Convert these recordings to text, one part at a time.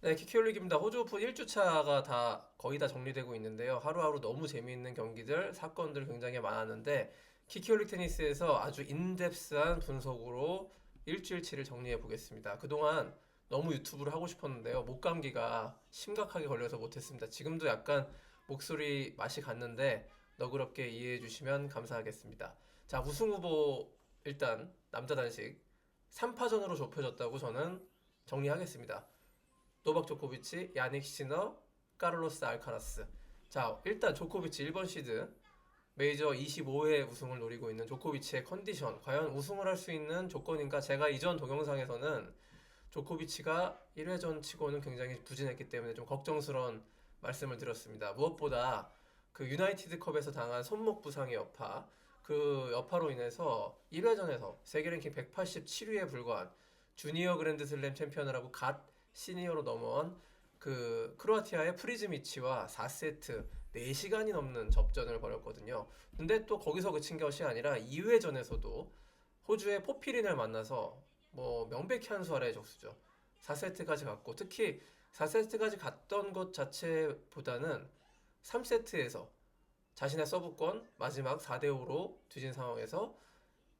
네, 키키올릭입니다. 호주 오픈 1주차가 다 거의 다 정리되고 있는데요. 하루하루 너무 재미있는 경기들, 사건들 굉장히 많았는데 키키올릭 테니스에서 아주 인덱스한 분석으로 일주일치를 정리해 보겠습니다. 그동안 너무 유튜브를 하고 싶었는데요. 목 감기가 심각하게 걸려서 못했습니다. 지금도 약간 목소리 맛이 갔는데 너그럽게 이해해 주시면 감사하겠습니다. 자, 우승 후보 일단 남자 단식 3파전으로 좁혀졌다고 저는 정리하겠습니다. 노박 조코비치, 야닉 시너, 카를로스 알카라스. 자, 일단 조코비치 1번 시드 메이저 25회 우승을 노리고 있는 조코비치의 컨디션, 과연 우승을 할 수 있는 조건인가? 제가 이전 동영상에서는 조코비치가 1회전 치고는 굉장히 부진했기 때문에 좀 걱정스러운 말씀을 드렸습니다. 무엇보다 그 유나이티드컵에서 당한 손목 부상의 여파, 그 여파로 인해서 1회전에서 세계 랭킹 187위에 불과한 주니어 그랜드슬램 챔피언을 하고 갓 시니어로 넘어온 그 크로아티아의 프리즈미치와 4세트 4시간이 넘는 접전을 벌였거든요. 근데 또 거기서 그친 것이 아니라 2회전에서도 호주의 포피린을 만나서 뭐 명백히 한 수 아래의 적수죠. 4세트까지 갔고 특히 4세트까지 갔던 것 자체보다는 3세트에서 자신의 서브권 마지막 4대5로 뒤진 상황에서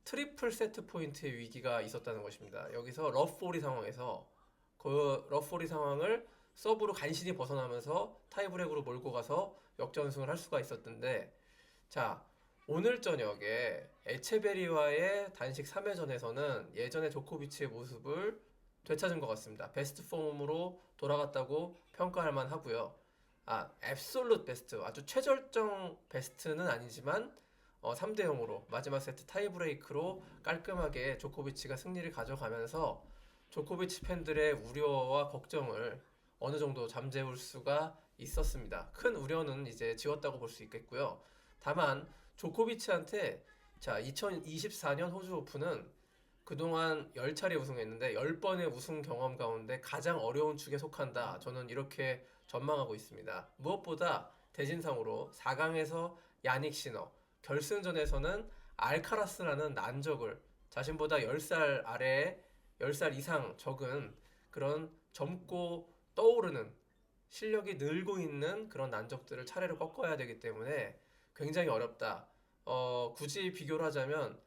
트리플 세트 포인트의 위기가 있었다는 것입니다. 여기서 러프홀이 상황에서 그 러프홀이 상황을 서브로 간신히 벗어나면서 타이브렉으로 몰고 가서 역전승을 할 수가 있었는데 자 오늘 저녁에 에체베리와의 단식 3회전에서는 예전의 조코비치의 모습을 되찾은 것 같습니다. 베스트 폼으로 돌아갔다고 평가할 만하고요. 앱솔루트 베스트, 아주 최절정 베스트는 아니지만 3대 0으로 마지막 세트 타이브레이크로 깔끔하게 조코비치가 승리를 가져가면서 조코비치 팬들의 우려와 걱정을 어느 정도 잠재울 수가 있었습니다. 큰 우려는 이제 지웠다고 볼 수 있겠고요. 다만 조코비치한테 자 2024년 호주 오픈은 그동안 10차례 우승했는데 10번의 우승 경험 가운데 가장 어려운 축에 속한다. 저는 이렇게 전망하고 있습니다. 무엇보다 대진상으로 4강에서 야닉 시너, 결승전에서는 알카라스라는 난적을 자신보다 10살 아래에 10살 이상 적은 그런 젊고 떠오르는 실력이 늘고 있는 그런 난적들을 차례로 꺾어야 되기 때문에 굉장히 어렵다. 굳이 비교를 하자면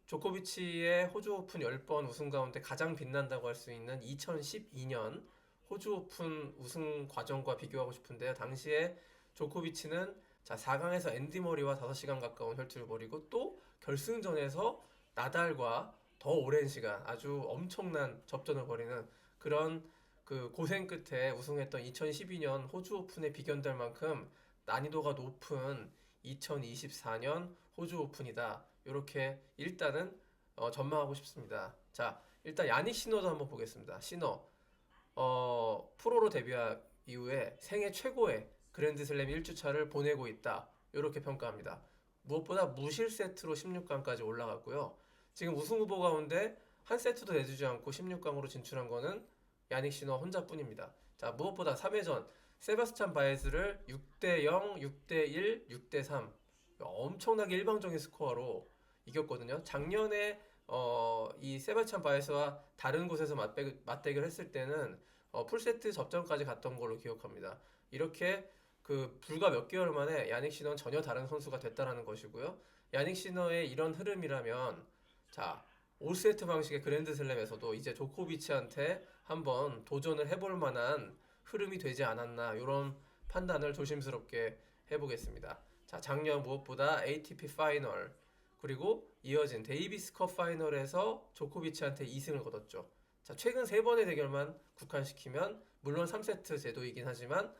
조코비치의 호주 오픈 10번 우승 가운데 가장 빛난다고 할 수 있는 2012년 호주 오픈 우승 과정과 비교하고 싶은데요. 당시에 조코비치는 자, 4강에서 앤디 머리와 5시간 가까운 혈투를 벌이고 또 결승전에서 나달과 더 오랜 시간 아주 엄청난 접전을 벌이는 그런 그 고생 끝에 우승했던 2012년 호주 오픈에 비견될 만큼 난이도가 높은 2024년 호주 오픈이다. 이렇게 일단은 전망하고 싶습니다. 자, 일단 야닉 시너도 한번 보겠습니다. 시너 프로로 데뷔한 이후에 생애 최고의 그랜드슬램 1주차를 보내고 있다. 이렇게 평가합니다. 무엇보다 무실 세트로 16강까지 올라갔고요. 지금 우승 후보 가운데 한 세트도 내주지 않고 16강으로 진출한 거는 야닉 시너 혼자뿐입니다. 자, 무엇보다 3회전 세바스찬 바에즈를 6대 0, 6대 1, 6대 3 엄청나게 일방적인 스코어로 이겼거든요. 작년에 이 세바스찬 바에스와 다른 곳에서 맞대결 했을 때는 풀세트 접전까지 갔던 걸로 기억합니다. 이렇게 그 불과 몇 개월 만에 야닉 시너는 전혀 다른 선수가 됐다라는 것이고요. 야닉 시너의 이런 흐름이라면 자 5세트 방식의 그랜드슬램에서도 이제 조코비치한테 한번 도전을 해볼 만한 흐름이 되지 않았나 이런 판단을 조심스럽게 해보겠습니다. 자 작년 무엇보다 ATP 파이널 그리고 이어진 데이비스컵 파이널에서 조코비치한테 2승을 거뒀죠. 자 최근 3번의 대결만 국한시키면 물론 3세트 제도이긴 하지만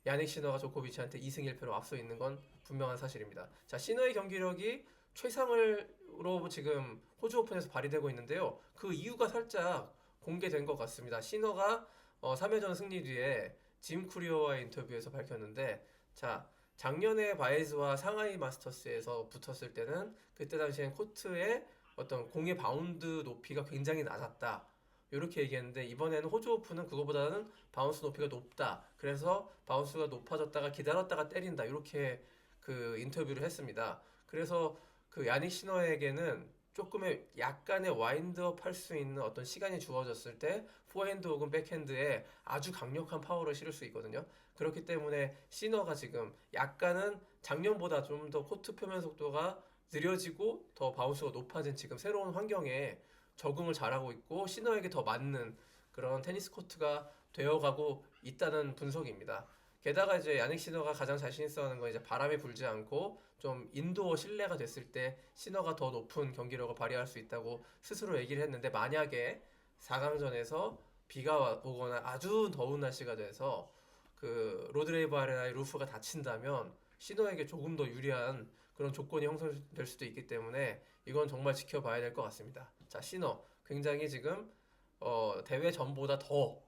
야닉 시너가 조코비치한테 2승 1패로 앞서 있는 건 분명한 사실입니다. 자, 시너의 경기력이 최상으로 지금 호주 오픈에서 발휘되고 있는데요. 그 이유가 살짝 공개된 것 같습니다. 시너가 3회전 승리 뒤에 짐 쿠리어와의 인터뷰에서 밝혔는데, 자, 작년에 바에즈와 상하이 마스터스에서 붙었을 때는 그때 당시엔 코트의 어떤 공의 바운드 높이가 굉장히 낮았다. 이렇게 얘기했는데 이번에는 호주 오픈은 그거보다는 바운스 높이가 높다. 그래서 바운스가 높아졌다가 기다렸다가 때린다. 이렇게 그 인터뷰를 했습니다. 그래서 그 야닉 시너에게는 조금의 약간의 와인드업 할 수 있는 어떤 시간이 주어졌을 때 포핸드 혹은 백핸드에 아주 강력한 파워를 실을 수 있거든요. 그렇기 때문에 시너가 지금 약간은 작년보다 좀 더 코트 표면 속도가 느려지고 더 바운스가 높아진 지금 새로운 환경에 적응을 잘하고 있고 시너에게 더 맞는 그런 테니스 코트가 되어가고 있다는 분석입니다. 게다가 이제 야닉 시너가 가장 자신 있어 하는 건 이제 바람이 불지 않고 좀 인도어 실내가 됐을 때 시너가 더 높은 경기력을 발휘할 수 있다고 스스로 얘기를 했는데 만약에 4강전에서 비가 오거나 아주 더운 날씨가 돼서 그 로드레이버 아레나의 루프가 닫힌다면 시너에게 조금 더 유리한 그런 조건이 형성될 수도 있기 때문에 이건 정말 지켜봐야 될 것 같습니다. 자, 시너 굉장히 지금 대회 전보다 더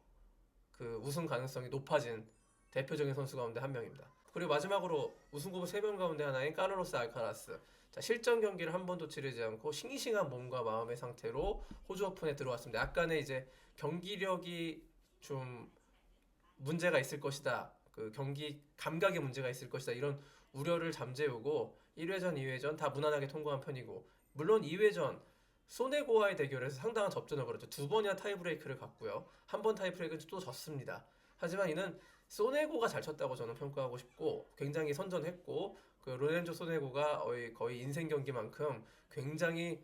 그 우승 가능성이 높아진 대표적인 선수 가운데 한 명입니다. 그리고 마지막으로 우승 후보 3명 가운데 하나인 카를로스 알카라스. 자, 실전 경기를 한 번도 치르지 않고 싱싱한 몸과 마음의 상태로 호주 오픈에 들어왔습니다. 약간의 이제 경기력이 좀 문제가 있을 것이다. 그 경기 감각에 문제가 있을 것이다. 이런 우려를 잠재우고 1회전, 2회전 다 무난하게 통과한 편이고 물론 2회전 소네고와의 대결에서 상당한 접전을 벌였죠. 두 번이나 타이브레이크를 갔고요. 한 번 타이브레이크는 또 졌습니다. 하지만 이는 소네고가 잘 쳤다고 저는 평가하고 싶고 굉장히 선전했고 그 로렌조 소네고가 거의 인생 경기만큼 굉장히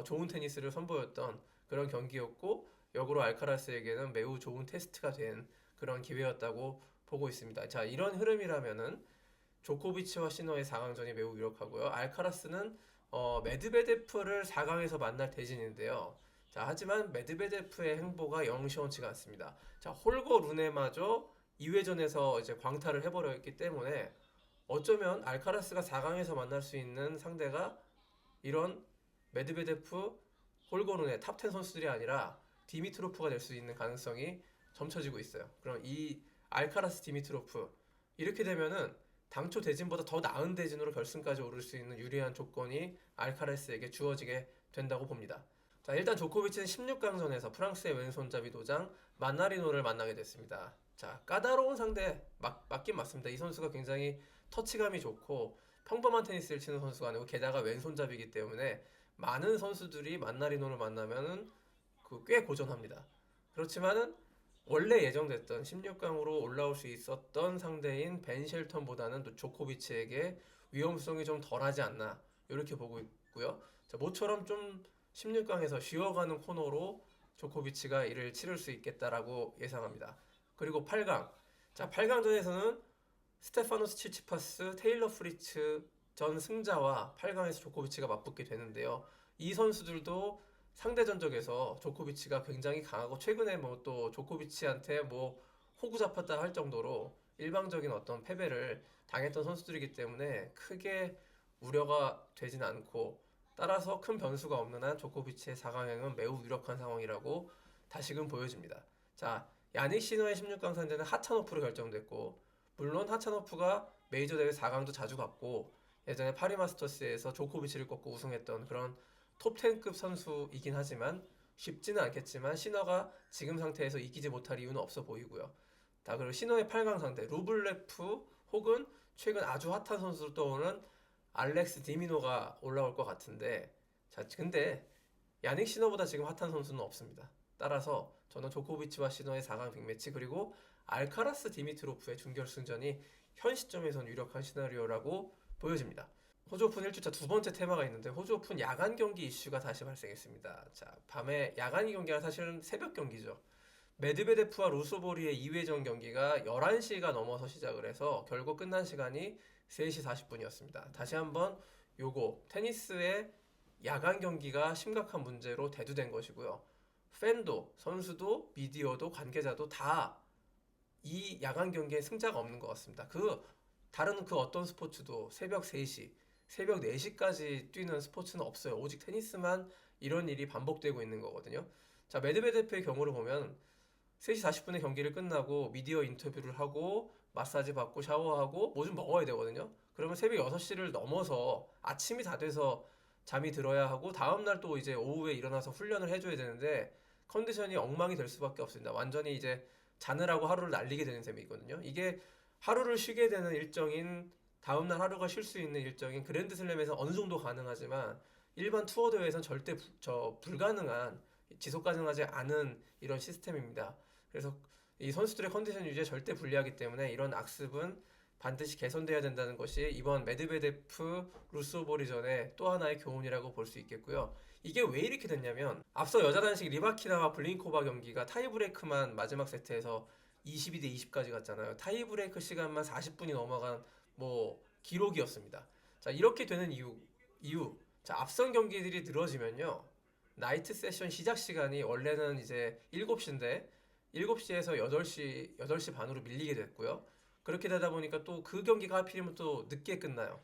좋은 테니스를 선보였던 그런 경기였고 역으로 알카라스에게는 매우 좋은 테스트가 된 그런 기회였다고 보고 있습니다. 자, 이런 흐름이라면은 조코비치와 시너의 4강전이 매우 유력하고요. 알카라스는 메드베데프를 4강에서 만날 대진인데요. 자, 하지만 메드베데프의 행보가 영 시원치가 않습니다. 자, 홀거 루네마저 2회전에서 이제 광탈을 해버렸기 때문에 어쩌면 알카라스가 4강에서 만날 수 있는 상대가 이런 메드베데프, 홀거 루네 탑10 선수들이 아니라 디미트로프가 될 수 있는 가능성이 점쳐지고 있어요. 그럼 이 알카라스 디미트로프 이렇게 되면은 당초 대진보다 더 나은 대진으로 결승까지 오를 수 있는 유리한 조건이 알카라스에게 주어지게 된다고 봅니다. 자, 일단 조코비치는 16강전에서 프랑스의 왼손잡이 도장 만나리노를 만나게 됐습니다. 자, 까다로운 상대 맞긴 맞습니다. 이 선수가 굉장히 터치감이 좋고 평범한 테니스를 치는 선수가 아니고 게다가 왼손잡이기 때문에 많은 선수들이 만나리노를 만나면은 꽤 고전합니다. 그렇지만은 원래 예정됐던 16강으로 올라올 수 있었던 상대인 벤 쉘턴보다는 또 조코비치에게 위험성이 좀 덜하지 않나 이렇게 보고 있고요. 자, 모처럼 좀 16강에서 쉬어가는 코너로 조코비치가 이를 치를 수 있겠다라고 예상합니다. 그리고 8강. 자, 8강전에서는 스테파노스 칠치파스, 테일러 프리츠 전 승자와 8강에서 조코비치가 맞붙게 되는데요. 이 선수들도 상대 전적에서 조코비치가 굉장히 강하고 최근에 뭐 또 조코비치한테 뭐 호구 잡혔다 할 정도로 일방적인 어떤 패배를 당했던 선수들이기 때문에 크게 우려가 되진 않고 따라서 큰 변수가 없는 한 조코비치의 4강행은 매우 유력한 상황이라고 다시금 보여집니다. 자, 야닉 시너의 16강 상대는 하차노프로 결정됐고 물론 하차노프가 메이저 대회 4강도 자주 갔고 예전에 파리 마스터스에서 조코비치를 꺾고 우승했던 그런 톱10급 선수이긴 하지만 쉽지는 않겠지만 시너가 지금 상태에서 이기지 못할 이유는 없어 보이고요. 자, 그리고 시너의 8강 상대 루블레프 혹은 최근 아주 핫한 선수로 떠오르는 알렉스 디미노가 올라올 것 같은데 자, 근데 야닉 시너보다 지금 핫한 선수는 없습니다. 따라서 저는 조코비치와 시너의 4강 빅매치 그리고 알카라스 디미트로프의 준결승전이 현 시점에선 유력한 시나리오라고 보여집니다. 호주 오픈 1주차 두 번째 테마가 있는데 호주 오픈 야간 경기 이슈가 다시 발생했습니다. 자, 밤에 야간 경기가 사실은 새벽 경기죠. 메드베데프와 루소보리의 2회전 경기가 11시가 넘어서 시작을 해서 결국 끝난 시간이 3시 40분이었습니다. 다시 한번 요거 테니스의 야간 경기가 심각한 문제로 대두된 것이고요. 팬도, 선수도, 미디어도, 관계자도 다 이 야간 경기에 승자가 없는 것 같습니다. 다른 어떤 스포츠도 새벽 3시, 새벽 4시까지 뛰는 스포츠는 없어요. 오직 테니스만 이런 일이 반복되고 있는 거거든요. 자, 메드베데프의 경우를 보면 3시 40분에 경기를 끝나고 미디어 인터뷰를 하고 마사지 받고 샤워하고 뭐 좀 먹어야 되거든요. 그러면 새벽 6시를 넘어서 아침이 다 돼서 잠이 들어야 하고 다음날 또 이제 오후에 일어나서 훈련을 해줘야 되는데 컨디션이 엉망이 될 수밖에 없습니다. 완전히 이제 자느라고 하루를 날리게 되는 셈이거든요. 이게 하루를 쉬게 되는 일정인 다음날 하루가 쉴 수 있는 일정인 그랜드슬램에서 어느 정도 가능하지만 일반 투어 대회에서는 절대 불가능한 지속 가능하지 않은 이런 시스템입니다. 그래서 이 선수들의 컨디션 유지에 절대 불리하기 때문에 이런 악습은 반드시 개선돼야 된다는 것이 이번 메드베데프 루소보리전의 또 하나의 교훈이라고 볼 수 있겠고요. 이게 왜 이렇게 됐냐면 앞서 여자 단식 리바키나와 블링코바 경기가 타이브레이크만 마지막 세트에서 22대 20까지 갔잖아요. 타이브레이크 시간만 40분이 넘어간 뭐 기록이었습니다. 자, 이렇게 되는 이유. 자, 앞선 경기들이 늘어지면요. 나이트 세션 시작 시간이 원래는 이제 7시인데 7시에서 8시 반으로 밀리게 됐고요. 그렇게 되다 보니까 또 그 경기가 하필이면 또 늦게 끝나요.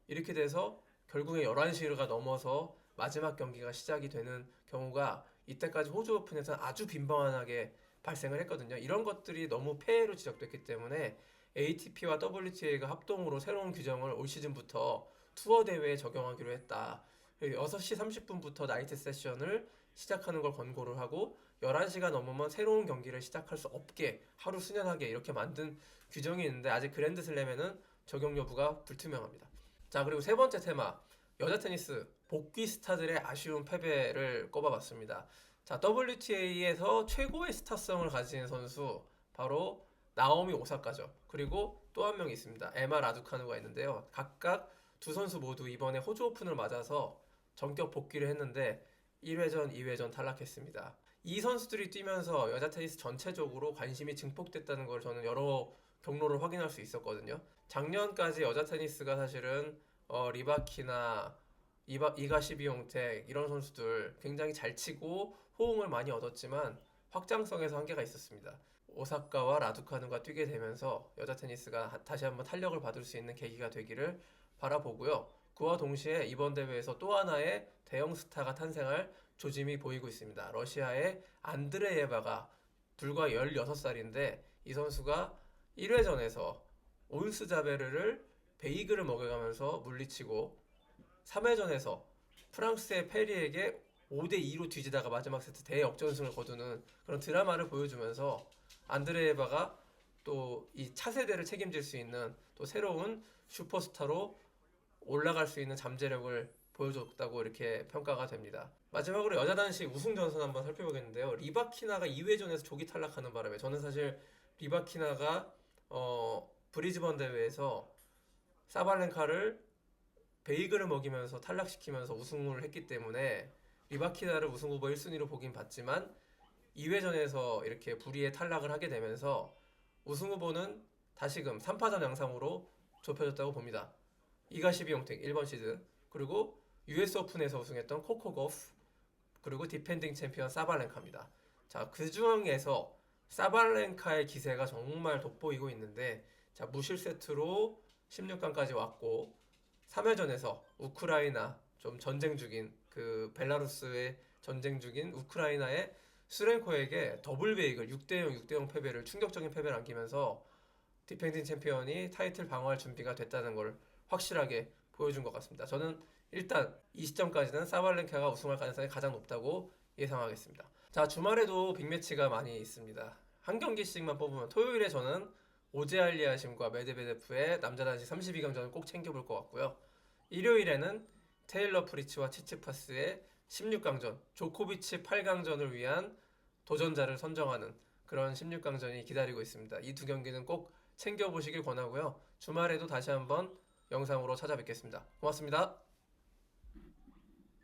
이렇게 돼서 결국에 11시가 넘어서 마지막 경기가 시작이 되는 경우가 이때까지 호주 오픈에서 아주 빈번하게 발생을 했거든요. 이런 것들이 너무 폐해로 지적됐기 때문에 ATP와 WTA가 합동으로 새로운 규정을 올 시즌부터 투어 대회에 적용하기로 했다. 6시 30분부터 나이트 세션을 시작하는 걸 권고를 하고 11시가 넘으면 새로운 경기를 시작할 수 없게 하루 수년하게 이렇게 만든 규정이 있는데 아직 그랜드슬램에는 적용 여부가 불투명합니다. 자, 그리고 세 번째 테마, 여자 테니스 복귀 스타들의 아쉬운 패배를 꼽아봤습니다. 자, WTA에서 최고의 스타성을 가진 선수 바로 나오미 오사카죠. 그리고 또 한 명이 있습니다. 에마 라두카누가 있는데요. 각각 두 선수 모두 이번에 호주 오픈을 맞아서 전격 복귀를 했는데 1회전, 2회전 탈락했습니다. 이 선수들이 뛰면서 여자 테니스 전체적으로 관심이 증폭됐다는 걸 저는 여러 경로를 확인할 수 있었거든요. 작년까지 여자 테니스가 사실은 리바키나 이가 시비용택 이런 선수들 굉장히 잘 치고 호응을 많이 얻었지만 확장성에서 한계가 있었습니다. 오사카와 라두카누가 뛰게 되면서 여자 테니스가 다시 한번 탄력을 받을 수 있는 계기가 되기를 바라보고요. 그와 동시에 이번 대회에서 또 하나의 대형 스타가 탄생할 조짐이 보이고 있습니다. 러시아의 안드레예바가 불과 16살인데 이 선수가 1회전에서 온스자베르를 베이글을 먹여가면서 물리치고 3회전에서 프랑스의 페리에게 5대2로 뒤지다가 마지막 세트 대역전승을 거두는 그런 드라마를 보여주면서 안드레예바가 또 이 차세대를 책임질 수 있는 또 새로운 슈퍼스타로 올라갈 수 있는 잠재력을 보여줬다고 이렇게 평가가 됩니다. 마지막으로 여자 단식 우승 전선 한번 살펴보겠는데요. 리바키나가 2회전에서 조기 탈락하는 바람에 저는 사실 리바키나가 브리즈번 대회에서 사발렌카를 베이글을 먹이면서 탈락시키면서 우승을 했기 때문에 리바키나를 우승 후보 1순위로 보긴 봤지만 2회전에서 이렇게 불의의 탈락을 하게 되면서 우승 후보는 다시금 3파전 양상으로 좁혀졌다고 봅니다. 이가시비 용택 1번 시드, 그리고 US 오픈에서 우승했던 코코 거프, 그리고 디펜딩 챔피언 사발렌카입니다. 자, 그 중에서 사발렌카의 기세가 정말 돋보이고 있는데, 자, 무실 세트로 16강까지 왔고 3회전에서 우크라이나 좀 전쟁 중인 그 벨라루스의 전쟁 중인 우크라이나의 수렌코에게 더블 베이글 6대0 6대0 패배를 충격적인 패배를 안기면서 디펜딩 챔피언이 타이틀 방어할 준비가 됐다는 걸 확실하게 보여준 것 같습니다. 저는 일단 이 시점까지는 사발렌카가 우승할 가능성이 가장 높다고 예상하겠습니다. 자, 주말에도 빅매치가 많이 있습니다. 한 경기씩만 뽑으면 토요일에 저는 오제알리아심과 메드베데프의 남자 단식 32강전을 꼭 챙겨볼 것 같고요. 일요일에는 테일러 프리츠와 치치파스의 16강전, 조코비치 8강전을 위한 도전자를 선정하는 그런 16강전이 기다리고 있습니다. 이 두 경기는 꼭 챙겨보시길 권하고요. 주말에도 다시 한번 영상으로 찾아뵙겠습니다. 고맙습니다.